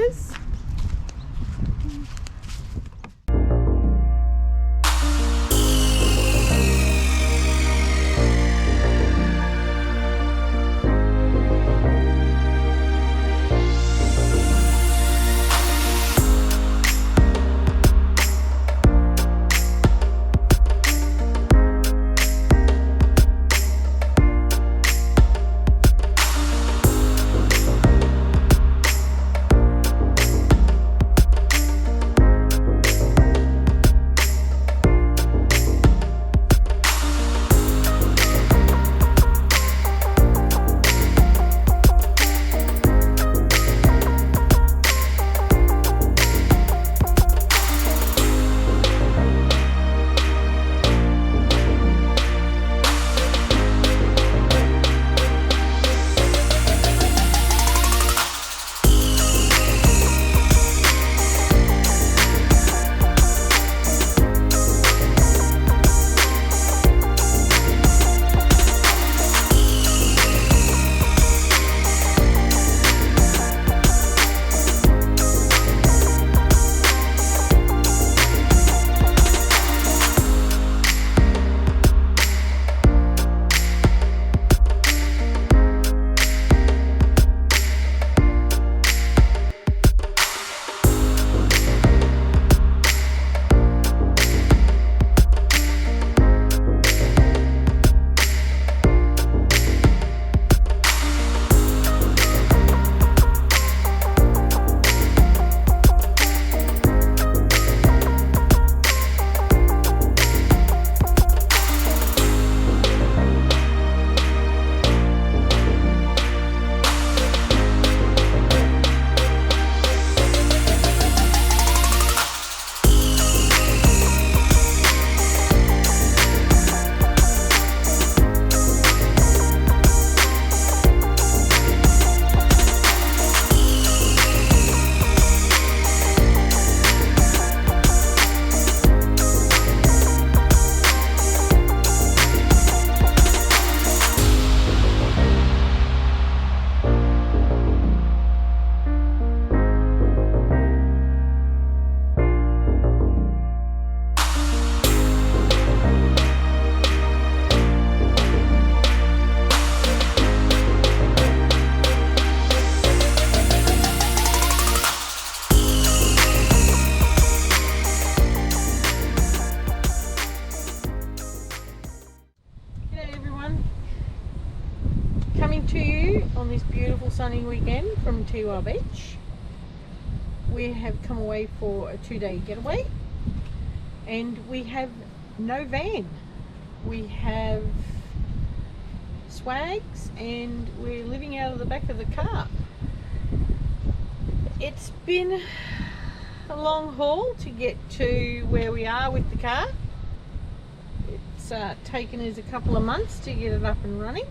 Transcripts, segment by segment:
is. Coming to you on this beautiful sunny weekend from Tiwa Beach. We have come away for a 2-day getaway and we have no van. We have swags and we're living out of the back of the car. It's been a long haul to get to where we are with the car. It's taken us a couple of months to get it up and running.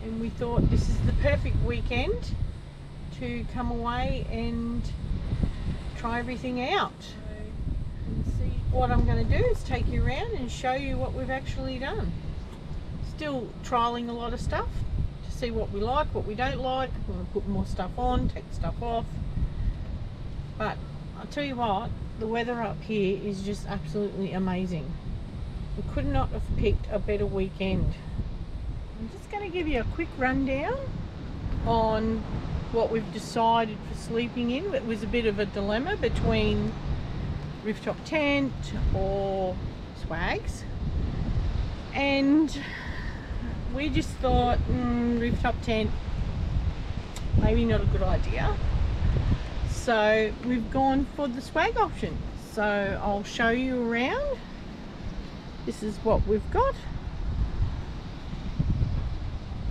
And we thought this is the perfect weekend to come away and try everything out. And see, what I'm going to do is take you around and show you what we've actually done. Still trialing a lot of stuff to see what we like, what we don't like. We're going to put more stuff on, take stuff off. But I'll tell you what, the weather up here is just absolutely amazing. We could not have picked a better weekend. I'm just going to give you a quick rundown on what we've decided for sleeping in. It was a bit of a dilemma between rooftop tent or swags, and we just thought rooftop tent maybe not a good idea, so we've gone for the swag option. So I'll show you around. This is what we've got.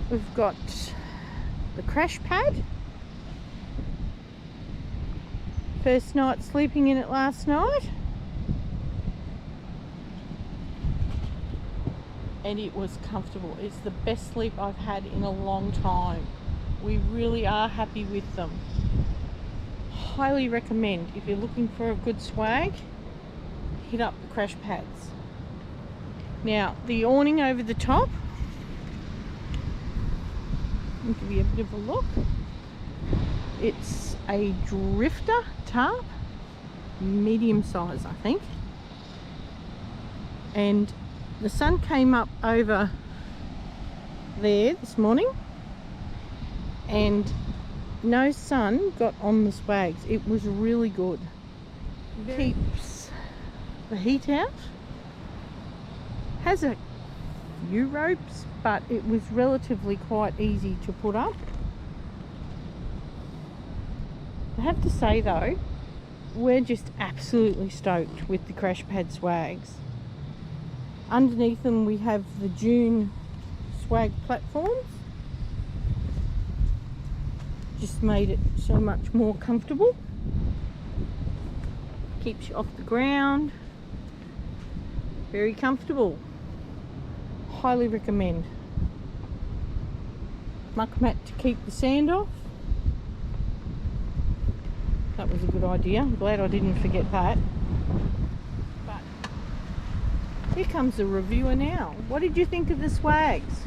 We've got the crash pad. First night sleeping in it last night. And it was comfortable. It's the best sleep I've had in a long time. We really are happy with them. Highly recommend, if you're looking for a good swag, hit up the crash pads. Now, the awning over the top, I'll give you a bit of a look. It's a drifter tarp, medium size I think, and the sun came up over there this morning and no sun got on the swags. It was really good. Keeps the heat out. Has a few ropes, but it was relatively quite easy to put up. I have to say though, we're just absolutely stoked with the crash pad swags. Underneath them we have the June swag platforms. Just made it so much more comfortable. Keeps you off the ground. Very comfortable. Highly recommend. Muck mat to keep the sand off. That was a good idea. I'm glad I didn't forget that. But here comes the reviewer now. What did you think of the swags?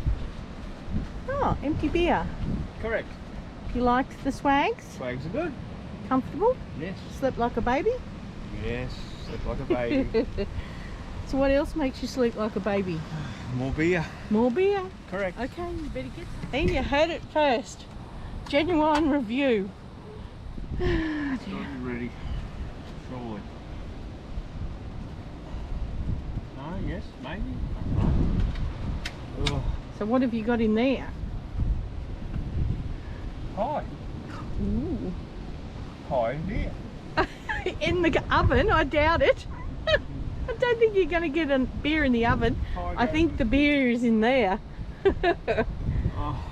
Oh, empty beer. Correct. You liked the swags? Swags are good. Comfortable? Yes. Slept like a baby? Yes, slept like a baby. So what else makes you sleep like a baby? More beer. More beer? Correct. Okay, you better get some. Hey, you heard it first. Genuine review. It's got to be ready. Surely. No, yes, maybe. Ugh. So what have you got in there? Pie. Ooh. Pie and beer. In the oven? I doubt it. I don't think you're going to get a beer in the oven. I think the beer is in there. Oh,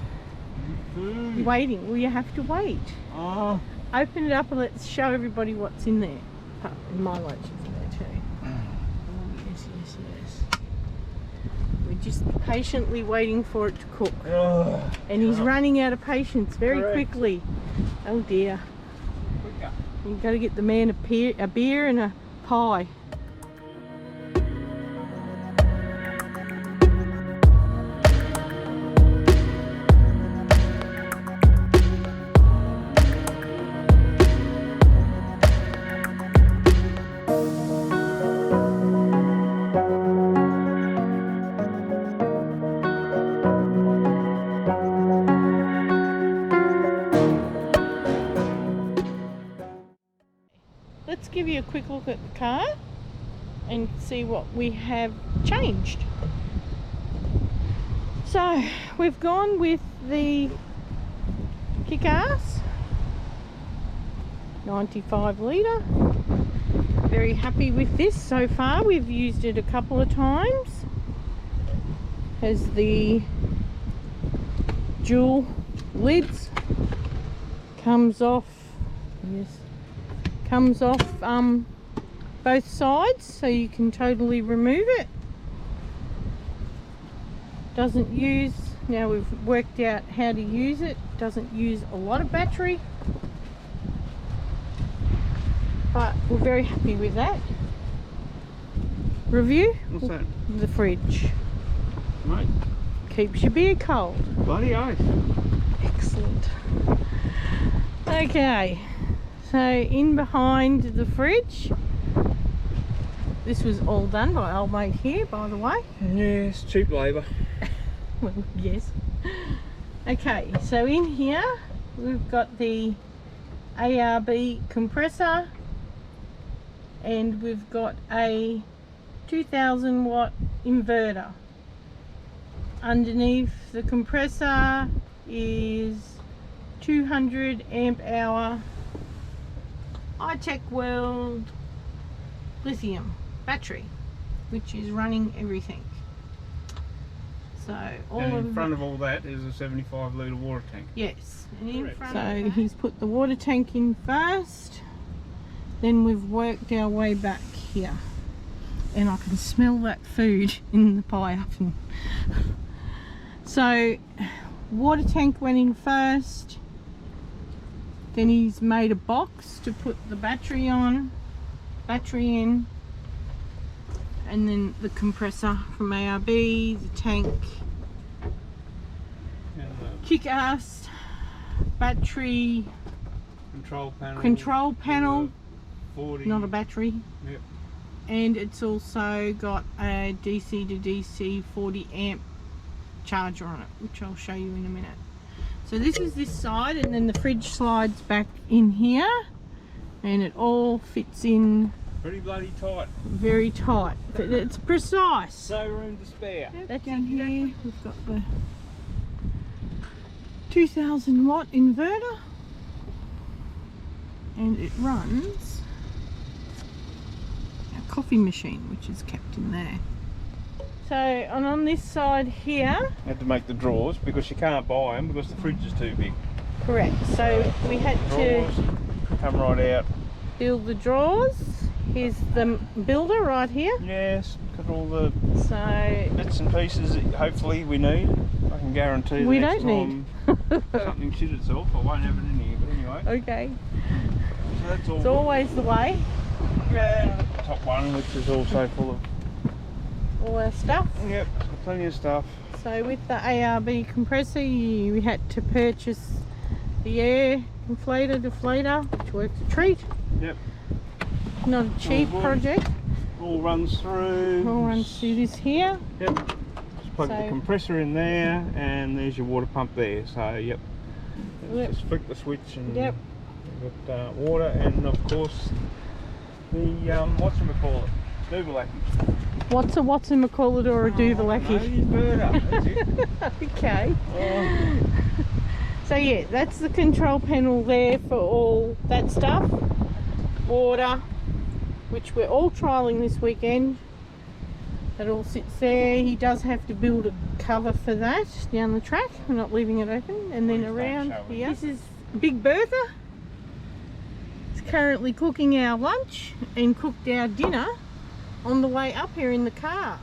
food. You're waiting. Well, you have to wait. Oh. Open it up and let's show everybody what's in there. Oh, and my lunch is in there too. Oh, yes, yes, yes. We're just patiently waiting for it to cook. And he's running out of patience very quickly. Oh dear. Quicker. You've got to get the man a beer and a pie. Let's give you a quick look at the car and see what we have changed. So we've gone with the kick-ass 95 litre. Very happy with this so far. We've used it a couple of times. Has the dual lids, comes off, yes, comes off both sides, so you can totally remove it. Doesn't use, now we've worked out how to use it, doesn't use a lot of battery, but we're very happy with that. Review? What's that? The fridge. Mate. Keeps your beer cold. Bloody oath. Excellent. Okay. So in behind the fridge, this was all done by old mate here, by the way. Yes, cheap labour. Well, yes. Okay, so in here we've got the ARB compressor and we've got a 2000 watt inverter. Underneath the compressor is 200 amp hour iTech World lithium battery, which is running everything. So all And in of front of all that is a 75 litre water tank. yes, and in Correct. front so he's put the water tank in first, then we've worked our way back here, and I can smell that food in the pie oven. So water tank went in first, then he's made a box to put the battery in, and then the compressor from ARB, the tank, kick-ass, battery, control panel. Control panel, 40. not a battery. Yep. And it's also got a DC to DC 40 amp charger on it, which I'll show you in a minute. So this is this side, and then the fridge slides back in here, and it all fits in Pretty bloody tight. very tight, but it's precise. No room to spare. That's in here. We've got the 2000 watt inverter, and it runs a coffee machine, which is kept in there. So, and on this side here, Had to make the drawers because you can't buy them because the fridge is too big. correct, so we had Drawers to come right out. build the drawers. Here's the builder right here. Yes, got all the So bits and pieces that hopefully we need. I can guarantee we the next don't time need. something shit itself, I won't have it in here. But anyway, Okay, so that's all. it's always the way. Yeah, the top one, which is also full of. All our stuff. Yep, got plenty of stuff. So with the ARB compressor, we had to purchase the air inflator deflator, which works a treat. Yep. Not a cheap good. project. All runs through. All runs through this here. Yep. Just plug the So- compressor in there, and there's your water pump there. So yep. Yep. Just flick the switch and Yep. you've got water, and of course the whatchamacallit, Duvalaki. What's a whatchamacallit or a Duvalaki? Inverter. That's it. Okay. Oh, So yeah, that's the control panel there for all that stuff. Water, which we're all trialling this weekend. That all sits there. He does have to build a cover for that down the track. We're not leaving it open. And then Please don't around show it. here, this is Big Bertha. He's currently cooking our lunch and cooked our dinner on the way up here in the car.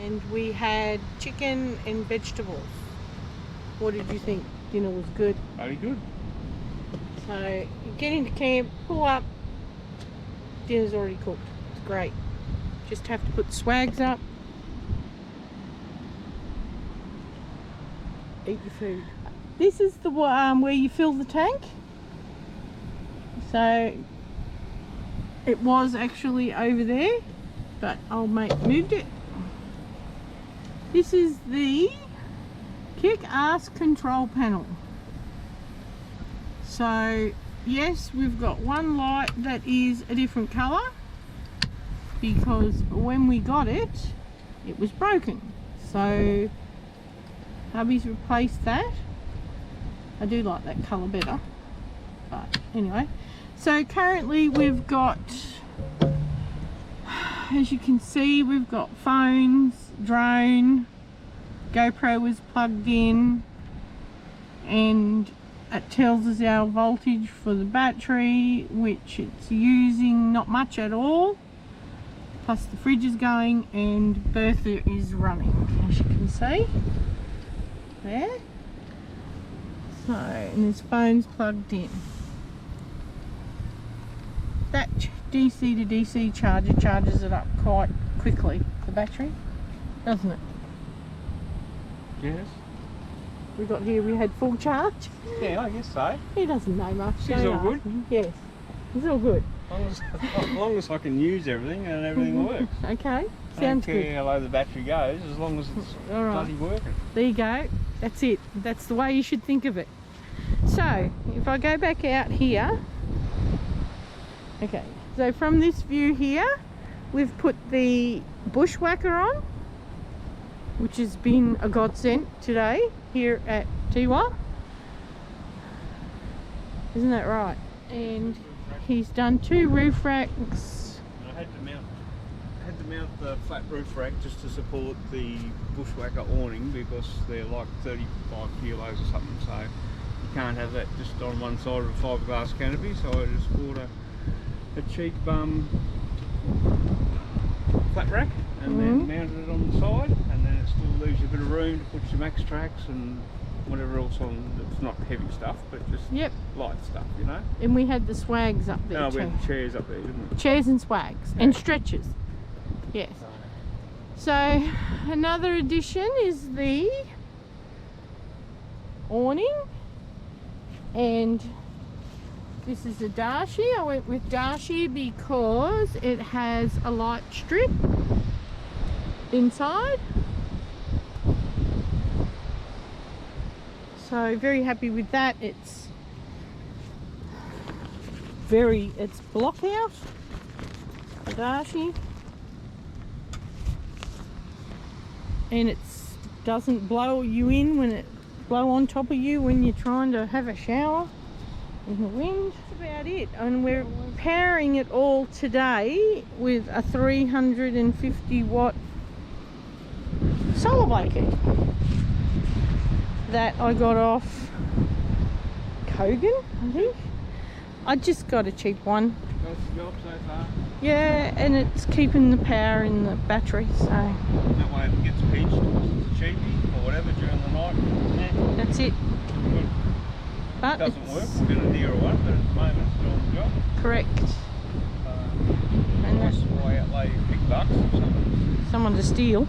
And we had chicken and vegetables. What did you think? Dinner was good. very good. So you get into camp, pull up, dinner's already cooked. It's great. Just have to put the swags up. Eat your food. This is the where you fill the tank. So it was actually over there, but old mate moved it. This is the kick-ass control panel. So yes, we've got one light that is a different colour because when we got it, it was broken. So hubby's replaced that. I do like that colour better, but anyway. So currently we've got, as you can see, we've got phones, drone, GoPro was plugged in, and it tells us our voltage for the battery, which it's using not much at all. Plus the fridge is going and Bertha is running, as you can see. There. So, and his phone's plugged in. That DC to DC charger charges it up quite quickly, the battery, doesn't it? Yes. We got here, we had full charge. Yeah, I guess so. He doesn't know much. She's don't all ask good? him. Yes, he's all good. As long as I can use everything and everything works. Okay, I don't sounds care good. how low the battery goes, as long as it's All right. bloody working. There you go. That's it. That's the way you should think of it. So, if I go back out here, okay, so from this view here, we've put the bushwhacker on, which has been a godsend today here at Tiwa. Isn't that right? And he's done 2 roof racks. I had to mount the flat roof rack just to support the bushwhacker awning because they're like 35 kilos or something, so you can't have that just on one side of a fiberglass canopy. So I just bought a cheap flat rack and then mounted it on the side, and then it still leaves you a bit of room to put some max tracks and whatever else on that's not heavy stuff, but just light stuff, you know. And we had the swags up there No, too. we had chairs up there, didn't we? Chairs and swags and stretchers. Yes. So another addition is the awning, and This is a Darshi. I went with Darshi because it has a light strip inside. So very happy with that. It's block out, the Darshi. And it doesn't blow you in when it blow on top of you when you're trying to have a shower in the wind. That's about it. And we're powering it all today with a 350 watt solar blanket that I got off Kogan, I think. I just got a cheap one. That's the job so far. Yeah, and it's keeping the power in the battery, so That way it gets pinched, it's a cheapie or whatever during the night. Yeah. that's it. Good. But It doesn't work, we'll get a nearer one, but at the moment it's doing the job. correct. And Nice why outlay big bucks or something. someone to steal.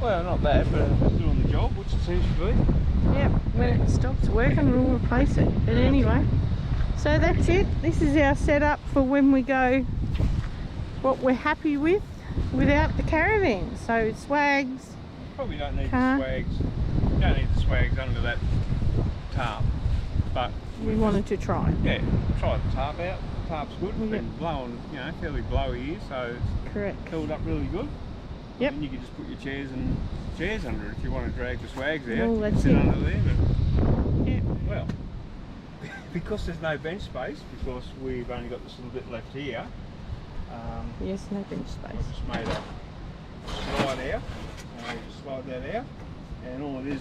Well, not bad, but it's doing the job, which it seems to be. Yep, when it stops working we'll replace it. But anyway, so that's it. This is our setup for when we go, what we're happy with without the caravan. So swags. Probably don't need Car. the swags. You don't need the swags under that tarp. But We wanted to try. yeah, try the tarp out. The tarp's good. It's Yep. been blowing, you know, fairly blowy here, so it's Correct. filled up really good. Yep. And you can just put your chairs under it if you want to drag the swags out. Well, you that's can sit it. under there, but Yep. well, because there's no bench space, because we've only got this little bit left here. Yes, no bench I space. just made a slide out. You just slide that out, and all it is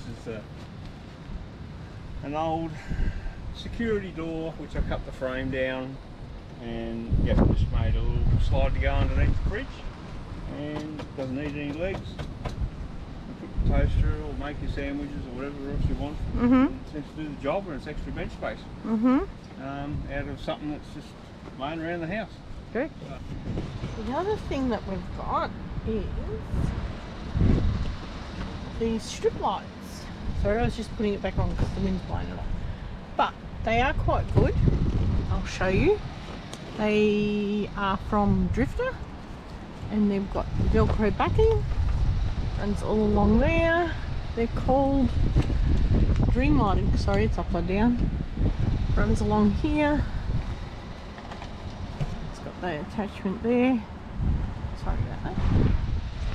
an old security door which I cut the frame down, and yeah, just made a little slide to go underneath the fridge, and it doesn't need any legs. You put your toaster or make your sandwiches or whatever else you want. Mhm. It seems to do the job, and it's extra bench space Mhm. out of something that's just laying around the house. Correct. The other thing that we've got is these strip lights. Sorry, I was just putting it back on because the wind's blowing it off. But they are quite good. I'll show you. They are from Drifter, and they've got Velcro backing. Runs all along there. They're called Dream Lighting. Sorry, it's upside down. Runs along here. It's got the attachment there. Sorry about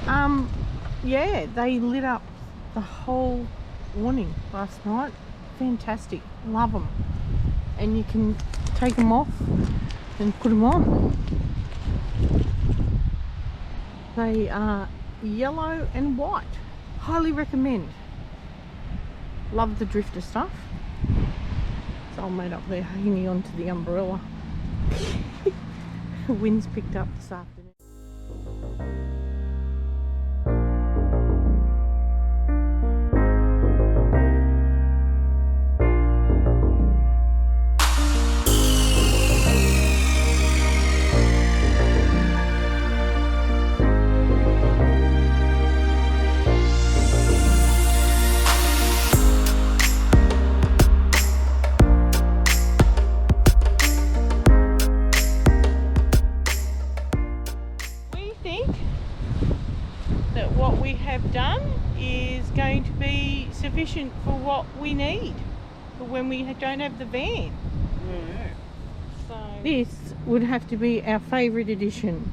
that. Yeah, they lit up the whole awning last night. Fantastic. Love them. And you can take them off and put them on. They are yellow and white. Highly recommend. Love the Drifter stuff. It's all made up there hanging onto the umbrella. The wind's picked up this afternoon. What we have done is going to be sufficient for what we need for when we don't have the van. Yeah. So this would have to be our favourite edition.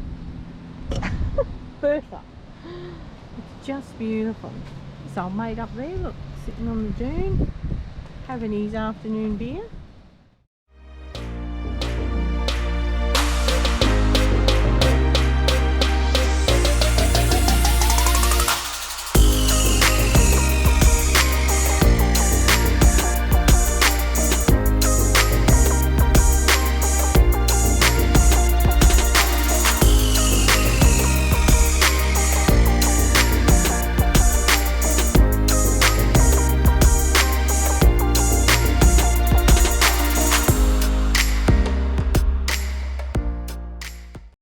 Bertha. It's just beautiful. It's all made up there, look, sitting on the dune, having his afternoon beer.